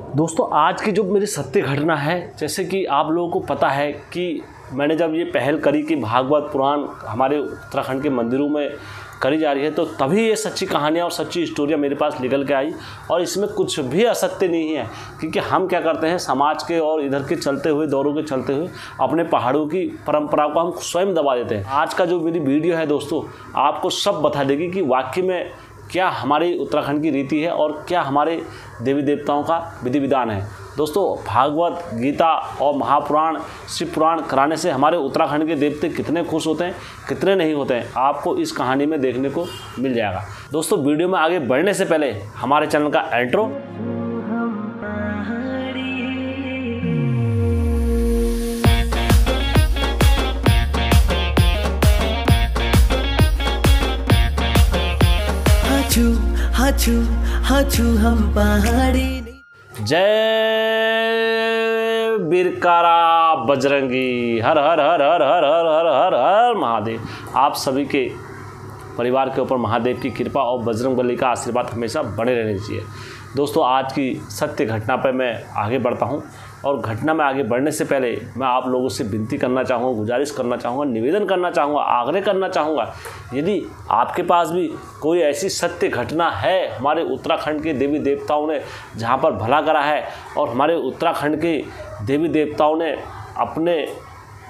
दोस्तों आज की जो मेरी सत्य घटना है, जैसे कि आप लोगों को पता है कि मैंने जब ये पहल करी कि भागवत पुराण हमारे उत्तराखंड के मंदिरों में करी जा रही है, तो तभी ये सच्ची कहानियाँ और सच्ची स्टोरियाँ मेरे पास निकल के आई। और इसमें कुछ भी असत्य नहीं है, क्योंकि हम क्या करते हैं, समाज के और इधर के चलते हुए दौरों के चलते हुए अपने पहाड़ों की परंपरा को हम स्वयं दबा देते हैं। आज का जो मेरी वीडियो है दोस्तों, आपको सब बता देगी कि वाकई में क्या हमारी उत्तराखंड की रीति है और क्या हमारे देवी देवताओं का विधि विधान है। दोस्तों भागवत, गीता और महापुराण, शिव पुराण कराने से हमारे उत्तराखंड के देवते कितने खुश होते हैं, कितने नहीं होते हैं, आपको इस कहानी में देखने को मिल जाएगा। दोस्तों वीडियो में आगे बढ़ने से पहले हमारे चैनल का इंट्रो। हाचू हम पहाड़ी। जय बिरकारा बजरंगी, हर हर हर हर हर हर हर हर हर महादेव। आप सभी के परिवार के ऊपर महादेव की कृपा और बजरंगबली का आशीर्वाद हमेशा बने रहने चाहिए। दोस्तों आज की सत्य घटना पर मैं आगे बढ़ता हूं, और घटना में आगे बढ़ने से पहले मैं आप लोगों से विनती करना चाहूँगा, गुजारिश करना चाहूँगा, निवेदन करना चाहूँगा, आग्रह करना चाहूँगा, यदि आपके पास भी कोई ऐसी सत्य घटना है हमारे उत्तराखंड के देवी देवताओं ने जहाँ पर भला करा है, और हमारे उत्तराखंड के देवी देवताओं ने अपने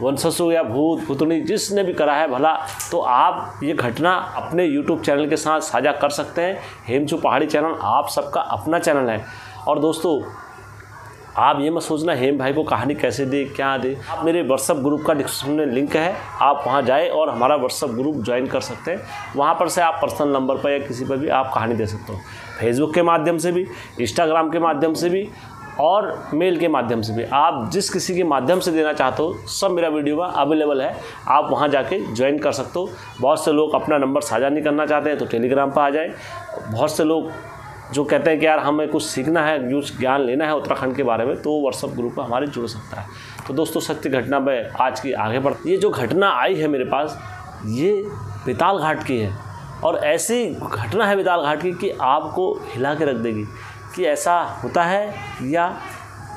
वंशजों या भूत भूतनी जिसने भी करा है भला, तो आप ये घटना अपने YouTube चैनल के साथ साझा कर सकते हैं। हेमचू पहाड़ी चैनल आप सबका अपना चैनल है। और दोस्तों आप ये मत सोचना हेम भाई को कहानी कैसे दे, क्या दे। आप मेरे व्हाट्सअप ग्रुप का डिस्क्रिप्शन में लिंक है, आप वहाँ जाए और हमारा व्हाट्सअप ग्रुप ज्वाइन कर सकते हैं। वहाँ पर से आप पर्सनल नंबर पर या किसी पर भी आप कहानी दे सकते हो, फेसबुक के माध्यम से भी, इंस्टाग्राम के माध्यम से भी और मेल के माध्यम से भी। आप जिस किसी के माध्यम से देना चाहते हो, सब मेरा वीडियो में अवेलेबल है, आप वहाँ जाके ज्वाइन कर सकते हो। बहुत से लोग अपना नंबर साझा नहीं करना चाहते हैं तो टेलीग्राम पर आ जाए। बहुत से लोग जो कहते हैं कि यार हमें कुछ सीखना है, कुछ ज्ञान लेना है उत्तराखंड के बारे में, तो व्हाट्सअप ग्रुप में हमारे जुड़ सकता है। तो दोस्तों सत्य घटना में आज की आगे बढ़ती। ये जो घटना आई है मेरे पास, ये बेताल घाट की है, और ऐसी घटना है बेताल घाट की कि आपको हिला के रख देगी कि ऐसा होता है या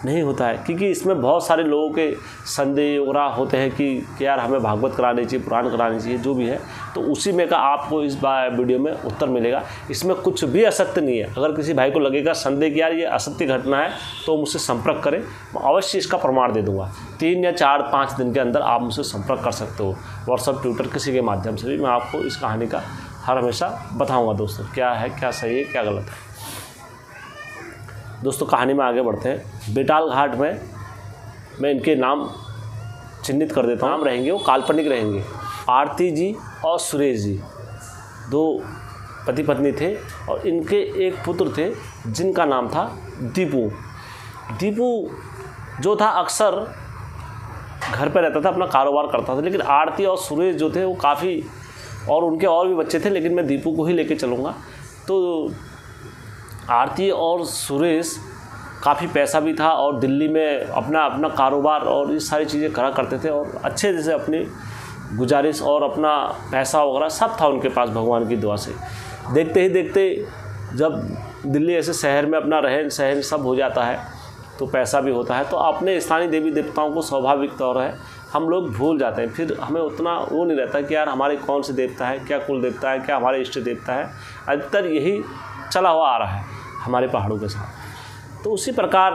नहीं होता है। क्योंकि इसमें बहुत सारे लोगों के संदेह वगैरह होते हैं कि यार हमें भागवत करानी चाहिए, पुराण करानी चाहिए, जो भी है, तो उसी में का आपको इस बार वीडियो में उत्तर मिलेगा। इसमें कुछ भी असत्य नहीं है। अगर किसी भाई को लगेगा संदेह कि यार ये असत्य घटना है, तो मुझसे संपर्क करें, मैं अवश्य इसका प्रमाण दे दूँगा। 3 या 4-5 दिन के अंदर आप मुझसे संपर्क कर सकते हो, व्हाट्सअप, ट्विटर, किसी के माध्यम से भी मैं आपको इस कहानी का हर हमेशा बताऊँगा दोस्तों, क्या है, क्या सही है, क्या गलत है। दोस्तों कहानी में आगे बढ़ते हैं। बेताल घाट में मैं इनके नाम चिन्हित कर देता हूँ। नाम रहेंगे वो काल्पनिक रहेंगे। आरती जी और सुरेश जी 2 पति पत्नी थे, और इनके एक पुत्र थे जिनका नाम था दीपू। दीपू जो था अक्सर घर पे रहता था, अपना कारोबार करता था, लेकिन आरती और सुरेश जो थे वो काफ़ी, और उनके और भी बच्चे थे, लेकिन मैं दीपू को ही लेके चलूँगा। तो आरती और सुरेश काफ़ी पैसा भी था, और दिल्ली में अपना कारोबार और ये सारी चीज़ें करा करते थे, और अच्छे जैसे अपनी गुजारिश और अपना पैसा वगैरह सब था उनके पास भगवान की दुआ से। देखते ही देखते जब दिल्ली ऐसे शहर में अपना रहन सहन सब हो जाता है, तो पैसा भी होता है, तो अपने स्थानीय देवी देवताओं को स्वाभाविक तौर है हम लोग भूल जाते हैं। फिर हमें उतना वो नहीं रहता कि यार हमारे कौन से देवता है, क्या कुल देवता है, क्या हमारे इष्ट देवता है। अधिकतर यही चला हुआ आ रहा है हमारे पहाड़ों के साथ। तो उसी प्रकार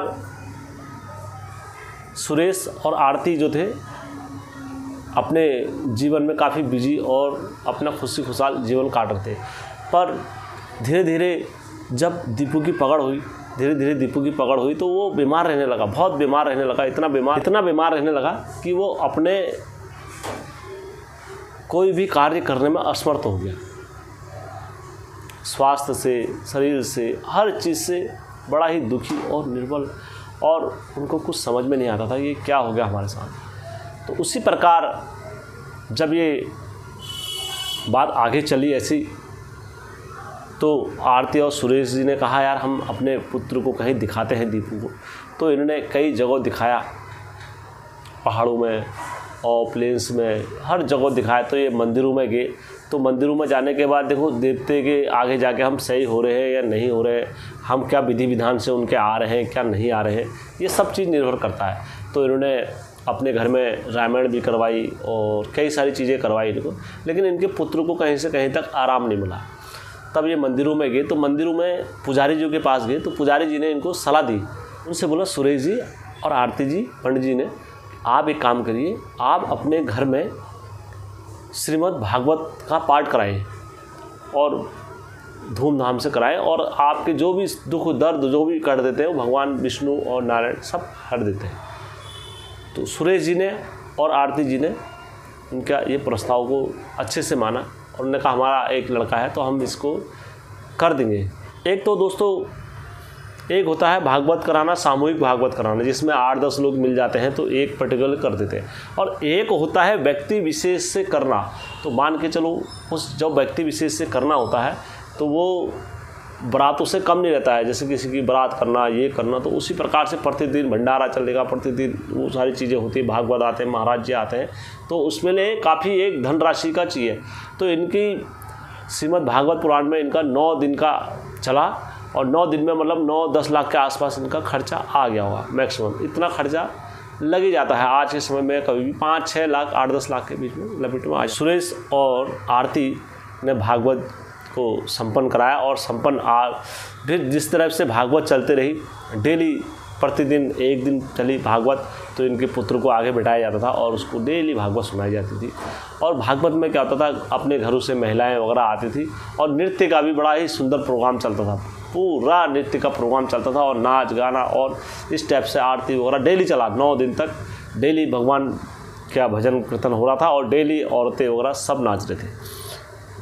सुरेश और आरती जो थे अपने जीवन में काफ़ी बिजी और अपना खुशी खुशहाल जीवन काट रहे थे। पर धीरे धीरे जब दीपू की पकड़ हुई, दीपू की पकड़ हुई, तो वो बीमार रहने लगा, बहुत बीमार रहने लगा, इतना बीमार रहने लगा कि वो अपने कोई भी कार्य करने में असमर्थ हो गया। स्वास्थ्य से, शरीर से, हर चीज़ से बड़ा ही दुखी और निर्बल, और उनको कुछ समझ में नहीं आता था ये क्या हो गया हमारे साथ। तो उसी प्रकार जब ये बात आगे चली ऐसी, तो आरती और सुरेश जी ने कहा यार हम अपने पुत्र को कहीं दिखाते हैं दीपू को। तो इन्होंने कई जगह दिखाया, पहाड़ों में और प्लेन्स में हर जगह दिखाया। तो ये मंदिरों में गए, तो मंदिरों में जाने के बाद देखो देवते के आगे जाके हम सही हो रहे हैं या नहीं हो रहे हैं, हम क्या विधि विधान से उनके आ रहे हैं क्या नहीं आ रहे हैं, ये सब चीज़ निर्भर करता है। तो इन्होंने अपने घर में रामायण भी करवाई और कई सारी चीज़ें करवाई इनको, लेकिन इनके पुत्र को कहीं से कहीं तक आराम नहीं मिला। तब ये मंदिरों में गए, तो मंदिरों में पुजारी जी के पास गए, तो पुजारी जी ने इनको सलाह दी। उनसे बोला सुरेश जी और आरती जी, पंडित जी ने, आप एक काम करिए, आप अपने घर में श्रीमद् भागवत का पाठ कराएं और धूमधाम से कराएं, और आपके जो भी दुख दर्द जो भी कर देते हैं वो भगवान विष्णु और नारायण सब हर देते हैं। तो सुरेश जी ने और आरती जी ने उनका ये प्रस्ताव को अच्छे से माना और उन्होंने कहा हमारा एक लड़का है तो हम इसको कर देंगे। एक तो दोस्तों एक होता है भागवत कराना, सामूहिक भागवत कराना, जिसमें 8-10 लोग मिल जाते हैं तो एक पर्टिकुलर कर देते हैं, और एक होता है व्यक्ति विशेष से करना। तो मान के चलो उस जब व्यक्ति विशेष से करना होता है तो वो बारातों से कम नहीं रहता है, जैसे किसी की बारात करना ये करना, तो उसी प्रकार से प्रतिदिन भंडारा चलेगा, प्रतिदिन वो सारी चीज़ें होती है, भागवत आते हैं, महाराज जी आते हैं, तो उसमें लिए काफ़ी एक धनराशि का चाहिए। तो इनकी श्रीमद् भागवत पुराण में इनका 9 दिन का चला, और 9 दिन में मतलब 9-10 लाख के आसपास इनका खर्चा आ गया होगा मैक्सिमम। इतना खर्चा लग ही जाता है आज के समय में, कभी भी 5-6 लाख 8-10 लाख के बीच में लपेट में आज। सुरेश और आरती ने भागवत को संपन्न कराया, और संपन्न फिर जिस तरह से भागवत चलते रही, डेली प्रतिदिन एक दिन चली भागवत, तो इनके पुत्र को आगे बिठाया जाता था और उसको डेली भागवत सुनाई जाती थी। और भागवत में क्या होता था, अपने घरों से महिलाएं वगैरह आती थी, और नृत्य का भी बड़ा ही सुंदर प्रोग्राम चलता था, पूरा नृत्य का प्रोग्राम चलता था, और नाच गाना और इस टाइप से आरती वगैरह डेली चला। 9 दिन तक डेली भगवान का भजन कीर्तन हो रहा था, और डेली औरतें वगैरह सब नाच रहे थे,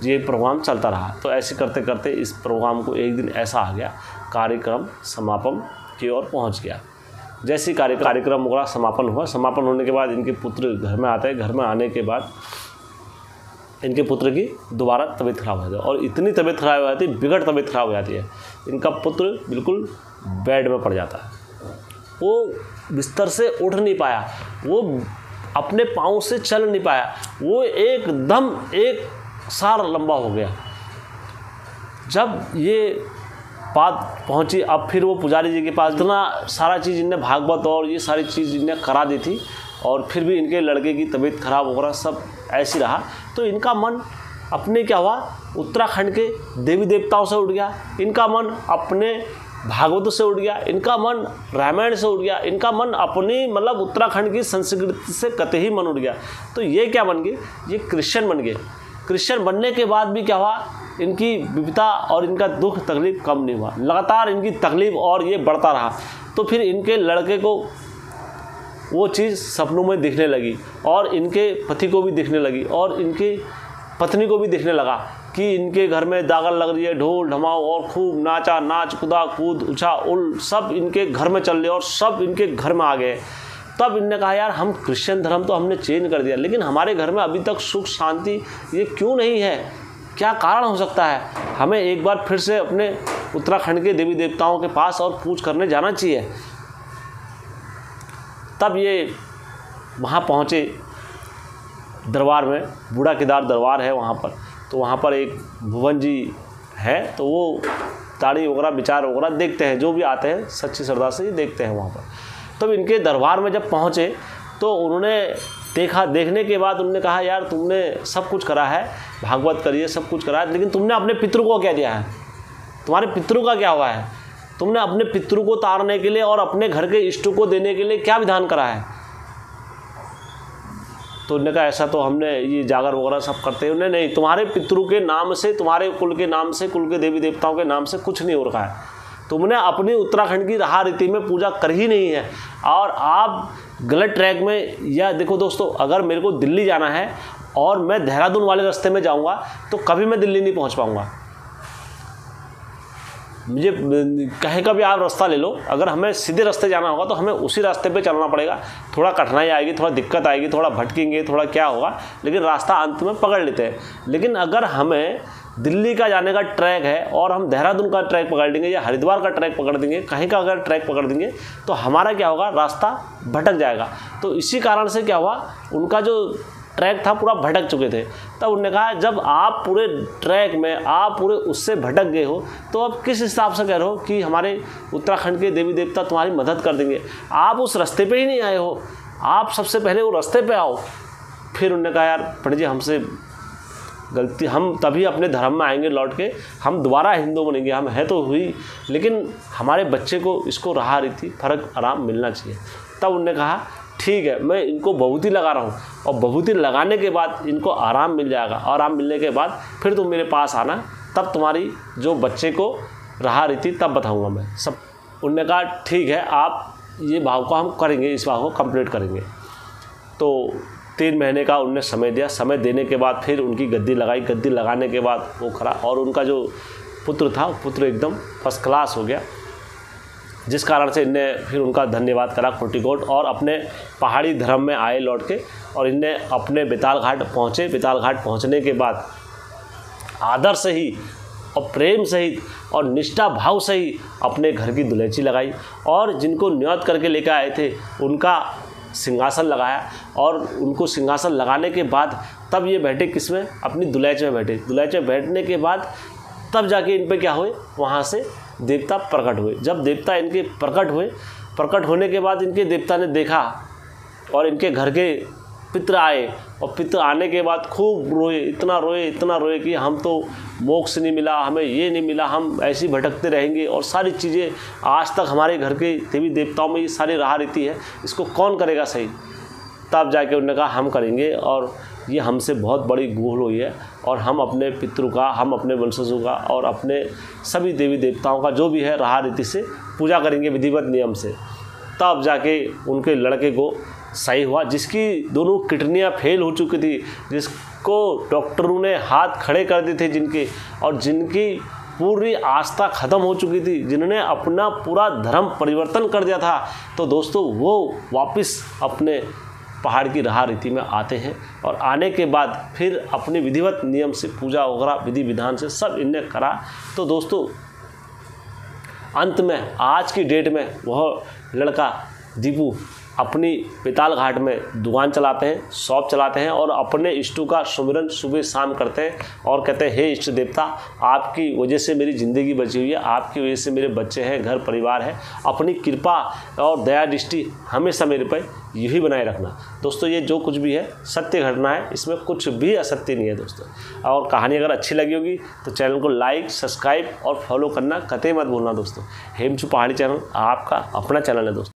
ये प्रोग्राम चलता रहा। तो ऐसे करते करते इस प्रोग्राम को एक दिन ऐसा आ गया, कार्यक्रम समापन की ओर पहुंच गया। जैसे कार्यक्रम वगैरह समापन हुआ, समापन होने के बाद इनके पुत्र घर में आते हैं। घर में आने के बाद इनके पुत्र की दोबारा तबीयत खराब हो जाती है, और इतनी तबीयत खराब हो जाती है, बिगड़ तबीयत खराब हो जाती है, इनका पुत्र बिल्कुल बेड में पड़ जाता है। वो बिस्तर से उठ नहीं पाया, वो अपने पाँव से चल नहीं पाया, वो एकदम एक सार लंबा हो गया। जब ये बात पहुंची, अब फिर वो पुजारी जी के पास, इतना सारा चीज़ इनने भागवत और ये सारी चीज़ इनने करा दी थी, और फिर भी इनके लड़के की तबीयत खराब हो रहा, सब ऐसी रहा। तो इनका मन अपने क्या हुआ, उत्तराखंड के देवी देवताओं से उठ गया, इनका मन अपने भागवतों से उठ गया, इनका मन रामायण से उठ गया, इनका मन अपनी मतलब उत्तराखंड की संस्कृति से कतई मन उठ गया। तो ये क्या बन गए, ये क्रिश्चियन बन गए। क्रिश्चियन बनने के बाद भी क्या हुआ, इनकी विपदा और इनका दुख तकलीफ कम नहीं हुआ, लगातार इनकी तकलीफ और ये बढ़ता रहा। तो फिर इनके लड़के को वो चीज़ सपनों में दिखने लगी, और इनके पति को भी दिखने लगी, और इनकी पत्नी को भी दिखने लगा कि इनके घर में दागल लग रही है, ढोल ढमाओ और खूब नाच कूदा कूद उछा उल सब इनके घर में चल रहे, और सब इनके घर में आ गए। तब इनने कहा यार हम क्रिश्चियन धर्म तो हमने चेंज कर दिया, लेकिन हमारे घर में अभी तक सुख शांति ये क्यों नहीं है, क्या कारण हो सकता है, हमें एक बार फिर से अपने उत्तराखंड के देवी देवताओं के पास और पूछ करने जाना चाहिए। तब ये वहाँ पहुँचे दरबार में, बूढ़ा केदार दरबार है वहाँ पर। तो वहाँ पर एक भुवन जी है, तो वो ताड़ी वगैरह विचार वगैरह देखते हैं, जो भी आते हैं सच्ची श्रद्धा से ही देखते हैं वहाँ पर। तब इनके दरबार में जब पहुँचे तो उन्होंने देखने के बाद उन्होंने कहा यार तुमने सब कुछ करा है, भागवत करिए, सब कुछ करा है, लेकिन तुमने अपने पितरों को क्या दिया है, तुम्हारे पितरों का क्या हुआ है, तुमने अपने पितरों को तारने के लिए और अपने घर के इष्टों को देने के लिए क्या विधान करा है। तो उन्होंने कहा ऐसा तो हमने ये जागर वगैरह सब करते हैं। उन्हें नहीं, तुम्हारे पितरों के नाम से, तुम्हारे कुल के नाम से, कुल के देवी देवताओं के नाम से कुछ नहीं हो रखा है, तुमने अपनी उत्तराखंड की रहा रीति में पूजा कर ही नहीं है, और आप गलत ट्रैक में। या देखो दोस्तों, अगर मेरे को दिल्ली जाना है और मैं देहरादून वाले रास्ते में जाऊंगा तो कभी मैं दिल्ली नहीं पहुंच पाऊंगा। मुझे कहीं का भी आप रास्ता ले लो, अगर हमें सीधे रास्ते जाना होगा तो हमें उसी रास्ते पे चलना पड़ेगा। थोड़ा कठिनाई आएगी, थोड़ा दिक्कत आएगी, थोड़ा भटकेंगे, थोड़ा क्या होगा, लेकिन रास्ता अंत में पकड़ लेते हैं। लेकिन अगर हमें दिल्ली का जाने का ट्रैक है और हम देहरादून का ट्रैक पकड़ लेंगे या हरिद्वार का ट्रैक पकड़ देंगे, कहीं का अगर ट्रैक पकड़ देंगे तो हमारा क्या होगा, रास्ता भटक जाएगा। तो इसी कारण से क्या हुआ, उनका जो ट्रैक था पूरा भटक चुके थे। तब उन्होंने कहा जब आप पूरे ट्रैक में आप पूरे उससे भटक गए हो तो अब किस हिसाब से कह रहे हो कि हमारे उत्तराखंड के देवी देवता तुम्हारी मदद कर देंगे, आप उस रास्ते पे ही नहीं आए हो, आप सबसे पहले वो रास्ते पे आओ। फिर उन्होंने कहा यार पंडित जी हमसे गलती, हम तभी अपने धर्म में आएंगे लौट के, हम दोबारा हिंदू बनेंगे, हम है तो हुई, लेकिन हमारे बच्चे को इसको राह रीति फर्क आराम मिलना चाहिए। तब उन्होंने कहा ठीक है मैं इनको बभूति लगा रहा हूँ और बभूति लगाने के बाद इनको आराम मिल जाएगा, और आराम मिलने के बाद फिर तुम मेरे पास आना, तब तुम्हारी जो बच्चे को राह रीति तब बताऊँगा मैं सब। उन्होंने कहा ठीक है आप ये भाव को हम करेंगे, इस भाव को कंप्लीट करेंगे। तो 3 महीने का उनने समय दिया। समय देने के बाद फिर उनकी गद्दी लगाई, गद्दी लगाने के बाद वो खड़ा, और उनका जो पुत्र था पुत्र एकदम फर्स्ट क्लास हो गया, जिस कारण से इनने फिर उनका धन्यवाद करा कोटि-कोट और अपने पहाड़ी धर्म में आए लौट के, और इनने अपने बेताल घाट पहुँचे। बेताल घाट पहुँचने के बाद आदर से ही और प्रेम सहित और निष्ठा भाव से ही अपने घर की दुलैची लगाई, और जिनको न्यौत करके लेकर आए थे उनका सिंहासन लगाया, और उनको सिंहासन लगाने के बाद तब ये बैठे किसमें, अपनी दुलैच में बैठे। दुलैच में बैठने के बाद तब जाके इन पे क्या हुए, वहाँ से देवता प्रकट हुए। जब देवता इनके प्रकट हुए, प्रकट होने के बाद इनके देवता ने देखा और इनके घर के पितृ आए, और पितृ आने के बाद खूब रोए, इतना रोए कि हम तो मोक्ष नहीं मिला, हमें ये नहीं मिला, हम ऐसे ही भटकते रहेंगे, और सारी चीज़ें आज तक हमारे घर के देवी देवताओं में ये सारी राह रीति है, इसको कौन करेगा सही। तब जाके उन्होंने कहा हम करेंगे, और ये हमसे बहुत बड़ी भूल हुई है, और हम अपने पितरों का, हम अपने वंशजों का और अपने सभी देवी देवताओं का जो भी है राह रीति से पूजा करेंगे विधिवत नियम से। तब जाके उनके लड़के को सही हुआ, जिसकी दोनों किडनियाँ फेल हो चुकी थी, जिसको डॉक्टरों ने हाथ खड़े कर दिए थे जिनके, और जिनकी पूरी आस्था ख़त्म हो चुकी थी, जिन्होंने अपना पूरा धर्म परिवर्तन कर दिया था, तो दोस्तों वो वापस अपने पहाड़ की राह रीति में आते हैं, और आने के बाद फिर अपने विधिवत नियम से पूजा वगैरह विधि विधान से सब इनने करा। तो दोस्तों अंत में आज की डेट में वह लड़का दीपू अपनी बेताल घाट में दुकान चलाते हैं, शॉप चलाते हैं, और अपने इष्टों का सुमिरन सुबह शाम करते हैं, और कहते हैं हे इष्ट देवता आपकी वजह से मेरी ज़िंदगी बची हुई है, आपकी वजह से मेरे बच्चे हैं, घर परिवार है, अपनी कृपा और दया दृष्टि हमेशा मेरे पर यही बनाए रखना। दोस्तों ये जो कुछ भी है सत्य घटना है, इसमें कुछ भी असत्य नहीं है दोस्तों। और कहानी अगर अच्छी लगी होगी तो चैनल को लाइक, सब्सक्राइब और फॉलो करना कतई मत भूलना दोस्तों। हेमचू पहाड़ी चैनल आपका अपना चैनल है दोस्तों।